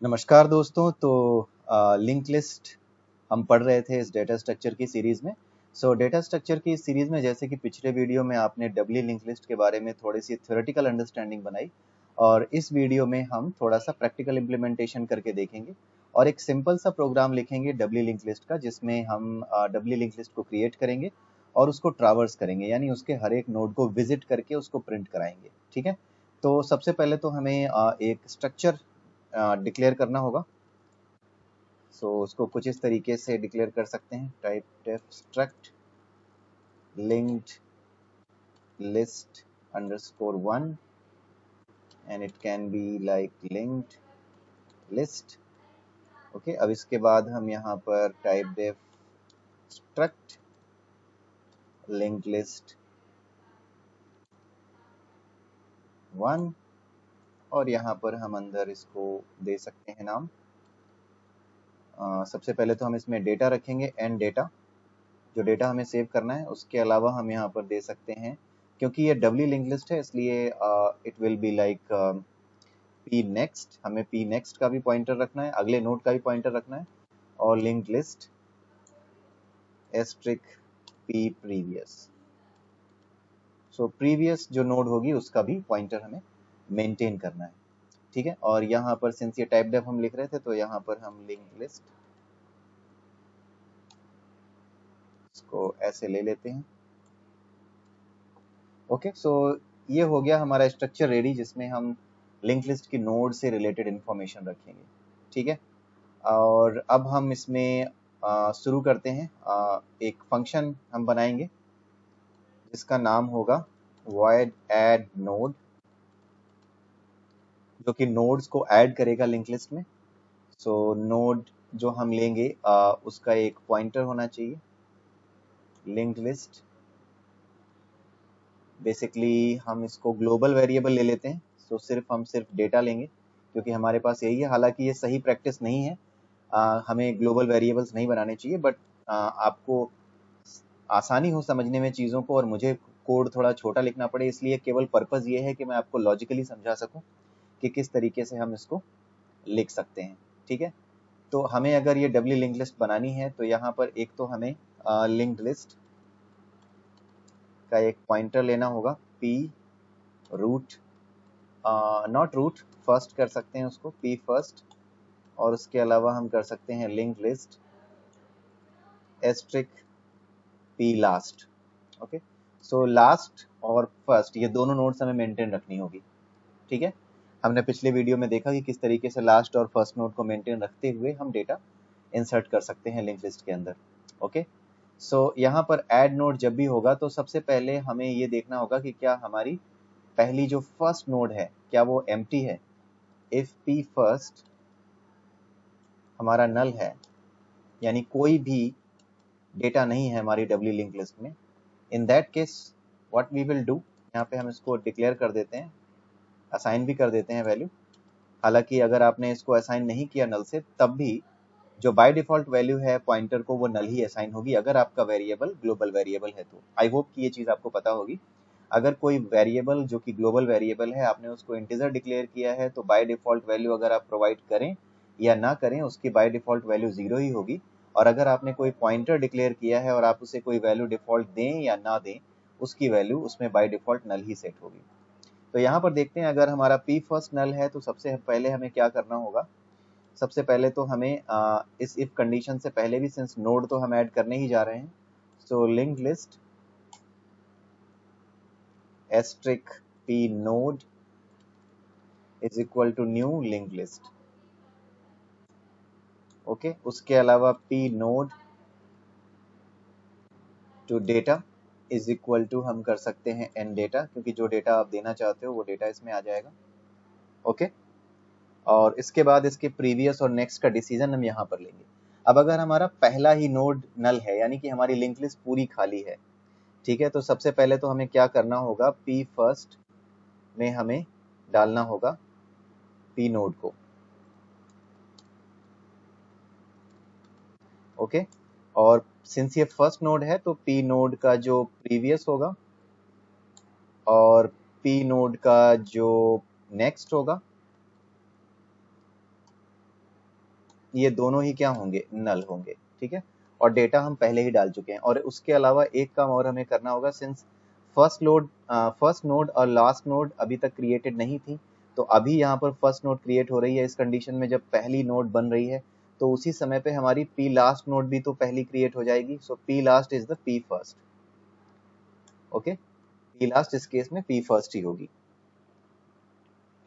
नमस्कार दोस्तों। Link list हम पढ़ रहे थे इस डेटा स्ट्रक्चर की सीरीज़ में। डेटा स्ट्रक्चर की इस सीरीज़ में जैसे कि पिछले वीडियो में आपने डब्ल्यू लिंक लिस्ट के बारे में थोड़ी सी थ्योरेटिकल अंडरस्टैंडिंग बनाई, और इस वीडियो में हम थोड़ा सा प्रैक्टिकल इम्प्लीमेंटेशन करके देखेंगे और एक सिंपल सा प्रोग्राम लिखेंगे डब्ल्यू लिंक लिस्ट का, जिसमें हम डब्ल्यू लिंक लिस्ट को क्रिएट करेंगे और उसको ट्रावर्स करेंगे, यानी उसके हर एक नोड को विजिट करके उसको प्रिंट कराएंगे। ठीक है, तो सबसे पहले तो हमें एक स्ट्रक्चर डिक्लेयर करना होगा। उसको कुछ इस तरीके से डिक्लेयर कर सकते हैं, typedef struct linked list underscore 1 and it can be like linked list। Okay, अब इसके बाद हम यहाँ पर typedef struct linked list 1 और यहाँ पर हम अंदर इसको दे सकते हैं नाम। सबसे पहले तो हम इसमें डेटा रखेंगे एंड डेटा, जो डेटा हमें सेव करना है। उसके अलावा हम यहाँ पर दे सकते हैं, क्योंकि ये डब्ल्यू लिंक लिस्ट है इसलिए it will be like P next. हमें पी नेक्स्ट का भी पॉइंटर रखना है, अगले नोड का भी पॉइंटर रखना है, और link list asterisk P previous. Previous जो नोड होगी उसका भी पॉइंटर हमें मेंटेन करना है। ठीक है, और यहाँ पर सिंस ये टाइप डेफ हम लिख रहे थे तो यहाँ पर हम लिंक लिस्ट को ऐसे ले लेते हैं। ओके, ये हो गया हमारा स्ट्रक्चर रेडी, जिसमें हम लिंक लिस्ट की नोड से रिलेटेड इंफॉर्मेशन रखेंगे। ठीक है, और अब हम इसमें शुरू करते हैं। एक फंक्शन हम बनाएंगे जिसका नाम होगा void add node, जो कि नोड्स को ऐड करेगा लिंक लिस्ट में। नोड जो हम लेंगे उसका एक पॉइंटर होना चाहिए, लिंक लिस्ट। बेसिकली हम इसको ग्लोबल वेरिएबल ले लेते हैं, हम सिर्फ डेटा लेंगे क्योंकि हमारे पास यही है। हालांकि ये सही प्रैक्टिस नहीं है, हमें ग्लोबल वेरिएबल्स नहीं बनाने चाहिए, बट आपको आसानी हो समझने में चीज़ों को और मुझे कोड थोड़ा छोटा लिखना पड़े, इसलिए केवल पर्पस ये है कि मैं आपको लॉजिकली समझा सकूं कि किस तरीके से हम इसको लिख सकते हैं। ठीक है, तो हमें अगर ये डब्ल्यू लिंक लिस्ट बनानी है तो यहाँ पर एक तो हमें लिंक लिस्ट का एक पॉइंटर लेना होगा, P root, not root, first कर सकते हैं उसको, पी फर्स्ट, और उसके अलावा हम कर सकते हैं link list asterisk P last. Okay, last और फर्स्ट ये दोनों नोड्स हमें मेंटेन रखनी होगी। ठीक है, हमने पिछले वीडियो में देखा कि किस तरीके से लास्ट और फर्स्ट नोड को मेंटेन रखते हुए हम डेटा इंसर्ट कर सकते हैं लिंक लिस्ट के अंदर। ओके, यहाँ पर ऐड नोड जब भी होगा तो सबसे पहले हमें ये देखना होगा कि क्या हमारी पहली जो फर्स्ट नोड है क्या वो एम्प्टी है। इफ पी फर्स्ट हमारा नल है, यानी कोई भी डेटा नहीं है हमारी डब्ल्यू लिंक लिस्ट में, in that case what we will do, यहाँ पे हम इसको डिक्लेयर कर देते हैं, असाइन भी कर देते हैं वैल्यू। हालांकि अगर आपने इसको असाइन नहीं किया नल से, तब भी जो बाय डिफॉल्ट वैल्यू है पॉइंटर को वो नल ही असाइन होगी, अगर आपका वेरिएबल ग्लोबल वेरिएबल है तो। आई होप कि ये चीज़ आपको पता होगी। अगर कोई वेरिएबल जो कि ग्लोबल वेरिएबल है आपने उसको इंटीजर डिक्लेयर किया है तो बाय डिफॉल्ट वैल्यू अगर आप प्रोवाइड करें या ना करें उसकी बाय डिफॉल्ट वैल्यू 0 ही होगी। और अगर आपने कोई पॉइंटर डिक्लेयर किया है और आप उसे कोई वैल्यू डिफॉल्ट दें या ना दें, उसकी वैल्यू उसमें बाय डिफॉल्ट नल ही सेट होगी। तो यहाँ पर देखते हैं, अगर हमारा पी फर्स्ट नल है तो सबसे पहले हमें क्या करना होगा। सबसे पहले तो हमें इस इफ कंडीशन से पहले भी, सिंस नोड तो हम ऐड करने ही जा रहे हैं, link list asterisk P node is equal to new link list. Okay, उसके अलावा P node to data is equal to हम कर सकते हैं एन डेटा, क्योंकि जो डेटा आप देना चाहते हो वो डेटा इसमें आ जाएगा। ओके, और इसके बाद इसके प्रीवियस और नेक्स्ट का डिसीजन हम यहाँ पर लेंगे। अब अगर हमारा पहला ही नोड नल है, यानी कि हमारी लिंक लिस्ट पूरी खाली है, ठीक है, तो सबसे पहले तो हमें क्या करना होगा, पी फर्स्ट में हमें डालना होगा पी नोड को। ओके, और सिंस ये फर्स्ट नोड है तो पी नोड का जो प्रीवियस होगा और पी नोड का जो नेक्स्ट होगा ये दोनों ही क्या होंगे, नल होंगे, ठीक है। और डेटा हम पहले ही डाल चुके हैं। और उसके अलावा एक काम और हमें करना होगा, सिंस फर्स्ट नोड और लास्ट नोड अभी तक क्रिएटेड नहीं थी, तो अभी यहाँ पर फर्स्ट नोड क्रिएट हो रही है। इस कंडीशन में जब पहली नोड बन रही है तो उसी समय पे हमारी पी लास्ट नोड भी तो पहली क्रिएट हो जाएगी। So P last is the P first. Okay, P last इस केस में पी फर्स्ट ही होगी,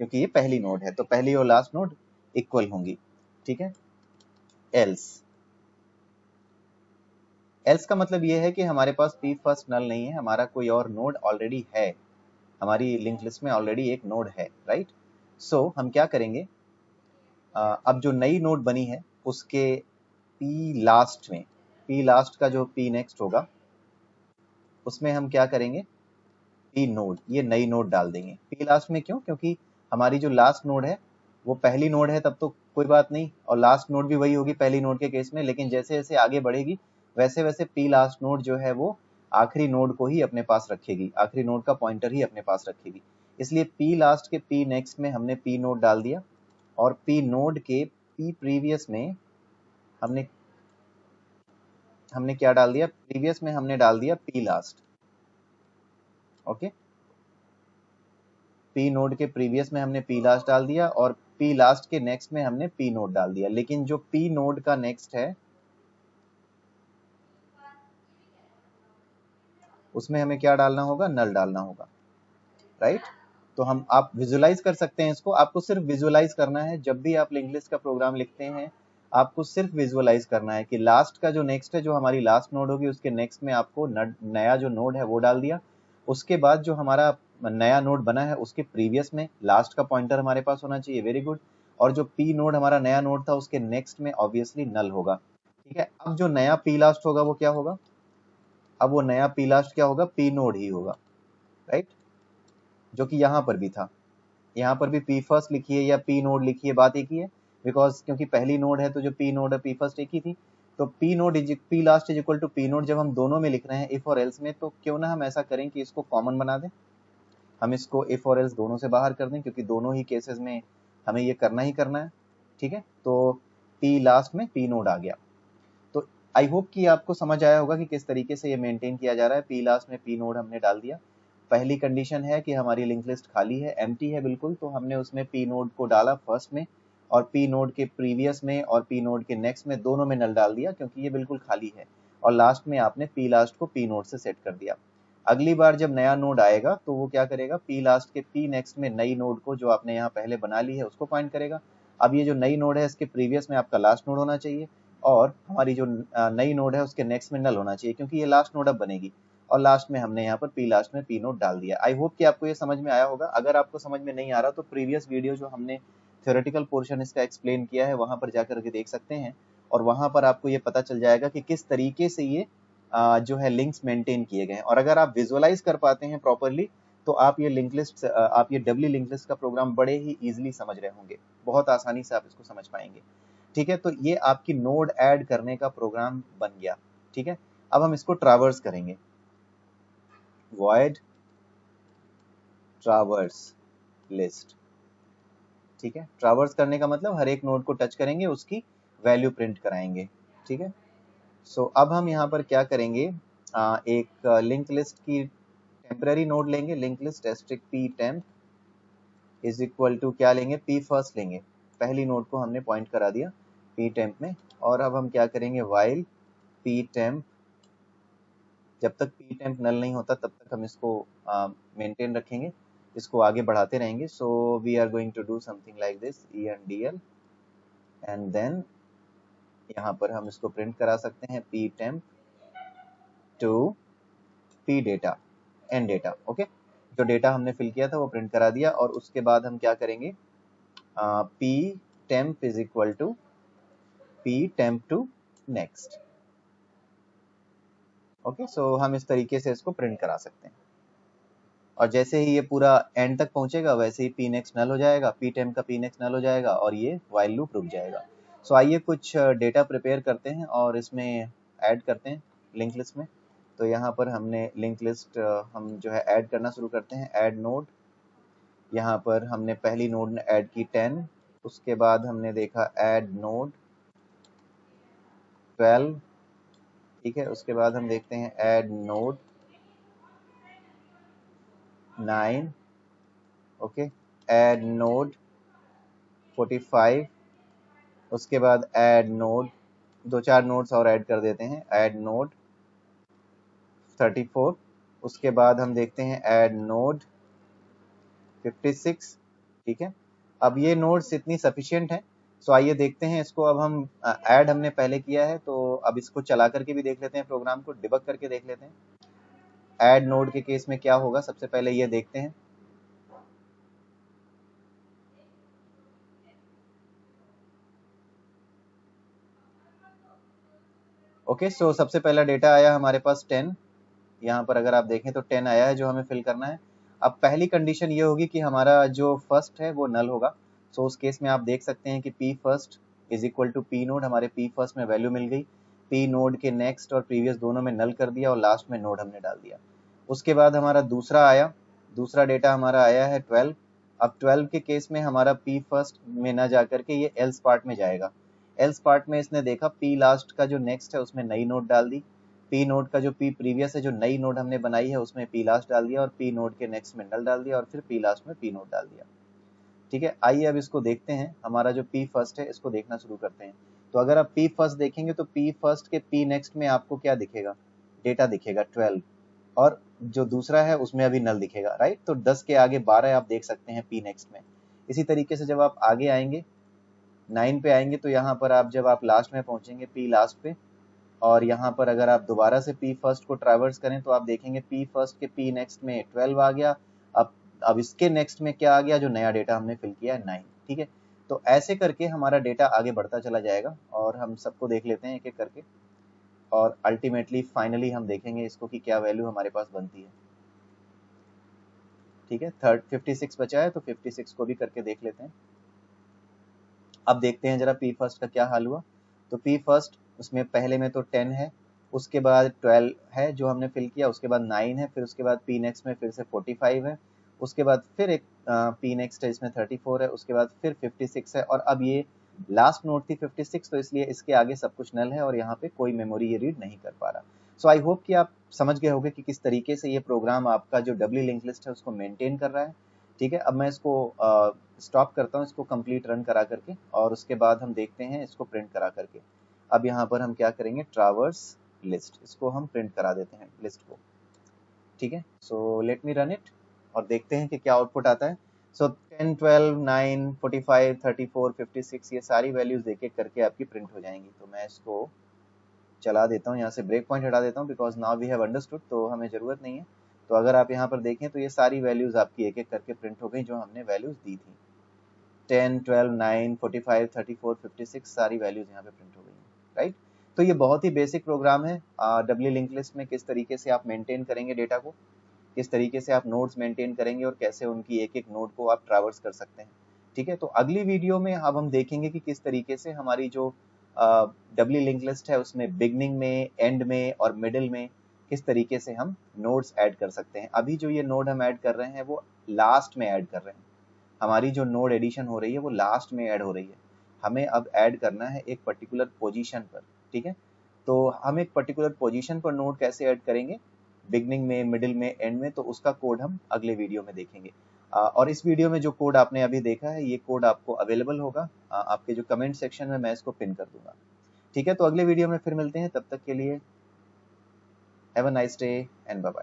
क्योंकि ये पहली नोड है, तो पहली और लास्ट नोड इक्वल होंगी, ठीक है। एल्स एल्स का मतलब ये है कि हमारे पास पी फर्स्ट नल नहीं है, हमारा कोई और नोड ऑलरेडी है, हमारी लिंक लिस्ट में ऑलरेडी एक नोड है, राइट। सो हम क्या करेंगे, अब जो नई नोड बनी है उसके पी लास्ट का जो पी नेक्स्ट होगा उसमें हम क्या करेंगे, पी नोड, ये नई नोड डाल देंगे। पी लास्ट में क्यों, क्योंकि हमारी जो लास्ट नोड है वो पहली नोड है, तब तो कोई बात नहीं, और लास्ट नोड भी वही होगी पहली नोड के केस में, लेकिन जैसे जैसे आगे बढ़ेगी वैसे वैसे पी लास्ट नोड जो है वो आखिरी नोड को ही अपने पास रखेगी, आखिरी नोड का पॉइंटर ही अपने पास रखेगी। इसलिए पी लास्ट के पी नेक्स्ट में हमने पी नोड डाल दिया, और पी नोड के पी प्रीवियस में हमने हमने क्या डाल दिया, प्रीवियस में हमने डाल दिया P last. Okay, P node के प्रीवियस में हमने पी लास्ट डाल दिया, और पी लास्ट के नेक्स्ट में हमने पी नोड डाल दिया। लेकिन जो पी नोड का नेक्स्ट है उसमें हमें क्या डालना होगा, नल डालना होगा, राइट। तो हम आप विजुलाइज कर सकते हैं इसको, आपको सिर्फ विजुलाइज करना है। जब भी आप लिंक लिस्ट का प्रोग्राम लिखते हैं आपको सिर्फ विजुअलाइज करना है कि लास्ट का जो नेक्स्ट है, जो हमारी लास्ट नोड होगी उसके नेक्स्ट में आपको नया जो नोड है वो डाल दिया। उसके बाद जो हमारा नया नोड बना है उसके प्रीवियस में लास्ट का पॉइंटर हमारे पास होना चाहिए, वेरी गुड। और जो पी नोड हमारा नया नोड था उसके नेक्स्ट में ऑब्वियसली नल होगा, ठीक है। अब जो नया पी लास्ट होगा वो क्या होगा, अब वो नया पी लास्ट क्या होगा, पी नोड ही होगा, राइट। जो कि यहाँ पर भी था, यहाँ पर भी पी फर्स्ट लिखिए या पी नोड लिखिए, बात एक ही है, बिकॉज क्योंकि पहली नोड है तो जो पी नोड है पी फर्स्ट एक ही थी। तो P node P last is equal to P node जब हम दोनों में लिख रहे हैं इफ और एल्स में, तो क्यों ना हम ऐसा करें कि इसको कॉमन बना दें, हम इसको इफ और एल्स दोनों से बाहर कर दें, क्योंकि दोनों ही केसेस में हमें ये करना ही करना है, ठीक है। तो पी लास्ट में पी नोड आ गया। तो आई होप कि आपको समझ आया होगा कि किस तरीके से ये मेंटेन किया जा रहा है। पी लास्ट में पी नोड हमने डाल दिया। पहली कंडीशन है कि हमारी लिंक लिस्ट खाली है, एम्प्टी है बिल्कुल, तो हमने उसमें पी नोड को डाला फर्स्ट में, और पी नोड के प्रीवियस में और पी नोड के नेक्स्ट में दोनों में नल डाल दिया, क्योंकि ये बिल्कुल खाली है। और लास्ट में आपने पी लास्ट को पी नोड से सेट कर दिया। अगली बार जब नया नोड आएगा तो वो क्या करेगा, पी लास्ट के पी नेक्स्ट में नई नोड को जो आपने यहाँ पहले बना ली है उसको पॉइंट करेगा। अब ये जो नई नोड है इसके प्रीवियस में आपका लास्ट नोड होना चाहिए, और हमारी जो नई नोड है उसके नेक्स्ट में नल होना चाहिए, क्योंकि ये लास्ट नोड अब बनेगी। और लास्ट में हमने यहाँ पर पी लास्ट में पी नोड डाल दिया। आई होप कि आपको ये समझ में आया होगा। अगर आपको समझ में नहीं आ रहा तो प्रीवियस वीडियो जो हमने थ्योरेटिकल पोर्शन इसका एक्सप्लेन किया है वहां पर जाकर के देख सकते हैं, और वहां पर आपको ये पता चल जाएगा कि किस तरीके से ये जो है लिंक्स मेंटेन किए गए हैं। और अगर आप विजुअलाइज कर पाते हैं प्रॉपरली तो आप ये लिंक लिस्ट, आप ये डब्ल्यू लिंक लिस्ट का प्रोग्राम बड़े ही इजीली समझ रहे होंगे, बहुत आसानी से आप इसको समझ पाएंगे, ठीक है। तो ये आपकी नोड ऐड करने का प्रोग्राम बन गया, ठीक है। अब हम इसको ट्रावर्स करेंगे, void ट्रावर्स लिस्ट, ठीक है। ट्रावर्स करने का मतलब हर एक नोड को टच करेंगे, उसकी वैल्यू प्रिंट कराएंगे, ठीक है। सो अब हम यहाँ पर क्या करेंगे, एक लिंक लिस्ट की टेम्पररी नोड लेंगे, link list asterisk P temp is equal to क्या लेंगे, पी फर्स्ट लेंगे। पहली नोड को हमने पॉइंट करा दिया पी टेम्प में, और अब हम क्या करेंगे, वाइल पी टेम्प, जब तक पी टेम्प नल नहीं होता तब तक हम इसको मेंटेन रखेंगे, इसको आगे बढ़ाते रहेंगे। So we are going to do something like this, E N D L, and then यहाँ पर हम इसको प्रिंट करा सकते हैं P temp to P data N data, okay. जो डेटा हमने फिल किया था वो प्रिंट करा दिया, और उसके बाद हम क्या करेंगे, P temp is equal to P temp to next, okay. सो हम इस तरीके से इसको प्रिंट करा सकते हैं, और जैसे ही ये पूरा एंड तक पहुंचेगा वैसे ही पी नेक्स्ट नल हो जाएगा, पी टेम्प का पी नेक्स्ट नल हो जाएगा, और ये वाइल लूप रुक जाएगा। सो आइए कुछ डेटा प्रिपेयर करते हैं और इसमें ऐड करते हैं लिंक लिस्ट में। तो यहाँ पर हमने लिंक लिस्ट हम जो है ऐड करना शुरू करते हैं, ऐड नोड। यहाँ पर हमने पहली नोड ऐड की 10, उसके बाद हमने देखा ऐड नोड, 12, ठीक है। उसके बाद हम देखते हैं add node 9, okay, add node 45, उसके बाद ऐड नोड, दो चार नोड्स और ऐड कर देते हैं, ऐड नोड 34, उसके बाद हम देखते हैं ऐड नोड 56, ठीक है। अब ये नोड्स इतनी सफिशिएंट है, सो आइए देखते हैं इसको। अब हम ऐड हमने पहले किया है, तो अब इसको चला करके भी देख लेते हैं, प्रोग्राम को डिबग करके देख लेते हैं ऐड नोड के केस में क्या होगा। सबसे पहले ये देखते हैं। ओके, सो सबसे पहला डेटा आया हमारे पास 10, यहाँ पर अगर आप देखें तो 10 आया है जो हमें फिल करना है। अब पहली कंडीशन ये होगी कि हमारा जो फर्स्ट है वो नल होगा। सो उस केस में आप देख सकते हैं कि P first is equal to P node, हमारे पी फर्स्ट में वैल्यू मिल गई, पी नोड के नेक्स्ट और प्रीवियस दोनों में नल कर दिया और लास्ट में नोड हमने डाल दिया। उसके बाद हमारा दूसरा आया, दूसरा डेटा हमारा आया है 12। अब 12 के केस में हमारा पी फर्स्ट में ना जाकर के ये एल्स पार्ट में जाएगा। एल्स पार्ट में इसने देखा पी लास्ट का जो नेक्स्ट है उसमें नई नोड डाल दी, पी नोड का जो पी प्रीवियस है जो नई नोड हमने बनाई है उसमें पी लास्ट डाल दिया और पी नोड के नेक्स्ट में नल डाल दिया और फिर पी लास्ट में पी नोड डाल दिया, ठीक है। आइए अब इसको देखते हैं, हमारा जो पी फर्स्ट है इसको देखना शुरू करते हैं। तो अगर आप पी फर्स्ट देखेंगे तो पी फर्स्ट के पी नेक्स्ट में आपको क्या दिखेगा, डेटा दिखेगा 12, और जो दूसरा है उसमें अभी नल दिखेगा, राइट। तो 10 के आगे 12 आप देख सकते हैं पी नेक्स्ट में। इसी तरीके से जब आप आगे आएंगे 9 पे आएंगे तो यहाँ पर आप जब आप लास्ट में पहुंचेंगे पी लास्ट पे, और यहाँ पर अगर आप दोबारा से पी फर्स्ट को ट्रैवर्स करें तो आप देखेंगे पी फर्स्ट के पी नेक्स्ट में 12 आ गया। अब इसके नेक्स्ट में क्या आ गया, जो नया डेटा हमने फिल किया है 9, ठीक है। तो ऐसे करके हमारा डेटा आगे बढ़ता चला जाएगा और हम सबको देख लेते हैं एक एक करके, और अल्टीमेटली फाइनली हम देखेंगे इसको कि क्या वैल्यू हमारे पास बनती है, ठीक है। 56 बचा है तो 56 को भी करके देख लेते हैं। अब देखते हैं जरा पी फर्स्ट का क्या हाल हुआ। तो पी फर्स्ट उसमें पहले में तो 10 है, उसके बाद 12 है जो हमने फिल किया, उसके बाद 9 है, फिर उसके बाद पी नेक्स्ट में फिर से 45 है, उसके बाद फिर एक पी नेक्स्ट है इसमें 34 है, उसके बाद फिर 56 है, और अब ये लास्ट नोट थी 56, तो इसलिए इसके आगे सब कुछ नल है और यहाँ पे कोई मेमोरी ये रीड नहीं कर पा रहा। सो आई होप कि आप समझ गए होंगे कि किस तरीके से ये प्रोग्राम आपका जो डब्ल्यू लिंक लिस्ट है उसको मेंटेन कर रहा है, ठीक है। अब मैं इसको स्टॉप करता हूँ, इसको कंप्लीट रन करा करके, और उसके बाद हम देखते हैं इसको प्रिंट करा करके। अब यहाँ पर हम क्या करेंगे, ट्रावर्स लिस्ट, इसको हम प्रिंट करा देते हैं लिस्ट को, ठीक है। So let me run it और देखते हैं कि क्या आउटपुट आता है। सो 10, 12, 9, 45, 34, 56 ये सारी वैल्यूज एक एक करके आपकी प्रिंट हो जाएंगी। तो मैं इसको चला देता हूँ, यहाँ से ब्रेक पॉइंट हटा देता हूँ, because now we have understood, तो हमें ज़रूरत नहीं है। तो अगर आप यहाँ पर देखें तो ये सारी वैल्यूज़ आपकी एक एक करके प्रिंट हो गई जो हमने वैल्यूज़ दी थी। 10, 12, 9, 45, 34, 56 सारी वैल्यूज़ यहाँ पे प्रिंट हो गई हैं, राइट। तो ये बहुत ही बेसिक प्रोग्राम है। डब्ल्यू लिंक लिस्ट में किस तरीके से आप मेंटेन करेंगे डेटा को, किस तरीके से आप नोड्स मेंटेन करेंगे और कैसे उनकी एक एक नोड को आप ट्रैवर्स कर सकते हैं, ठीक है। तो अगली वीडियो में अब हम देखेंगे कि किस तरीके से हमारी जो डब्ल्यू लिंक लिस्ट है उसमें बिगनिंग में, एंड में और मिडिल में किस तरीके से हम नोड्स ऐड कर सकते हैं। अभी जो ये नोड हम ऐड कर रहे हैं वो लास्ट में ऐड कर रहे हैं, हमारी जो नोड एडिशन हो रही है वो लास्ट में ऐड हो रही है। हमें अब ऐड करना है एक पर्टिकुलर पोजीशन पर, ठीक है। तो हम एक पर्टिकुलर पोजीशन पर नोड कैसे ऐड करेंगे, बिगनिंग में, मिडिल में, एंड में, तो उसका कोड हम अगले वीडियो में देखेंगे। और इस वीडियो में जो कोड आपने अभी देखा है ये कोड आपको अवेलेबल होगा आपके जो कमेंट सेक्शन में, मैं इसको पिन कर दूंगा, ठीक है। तो अगले वीडियो में फिर मिलते हैं, तब तक के लिए have a nice day and bye bye.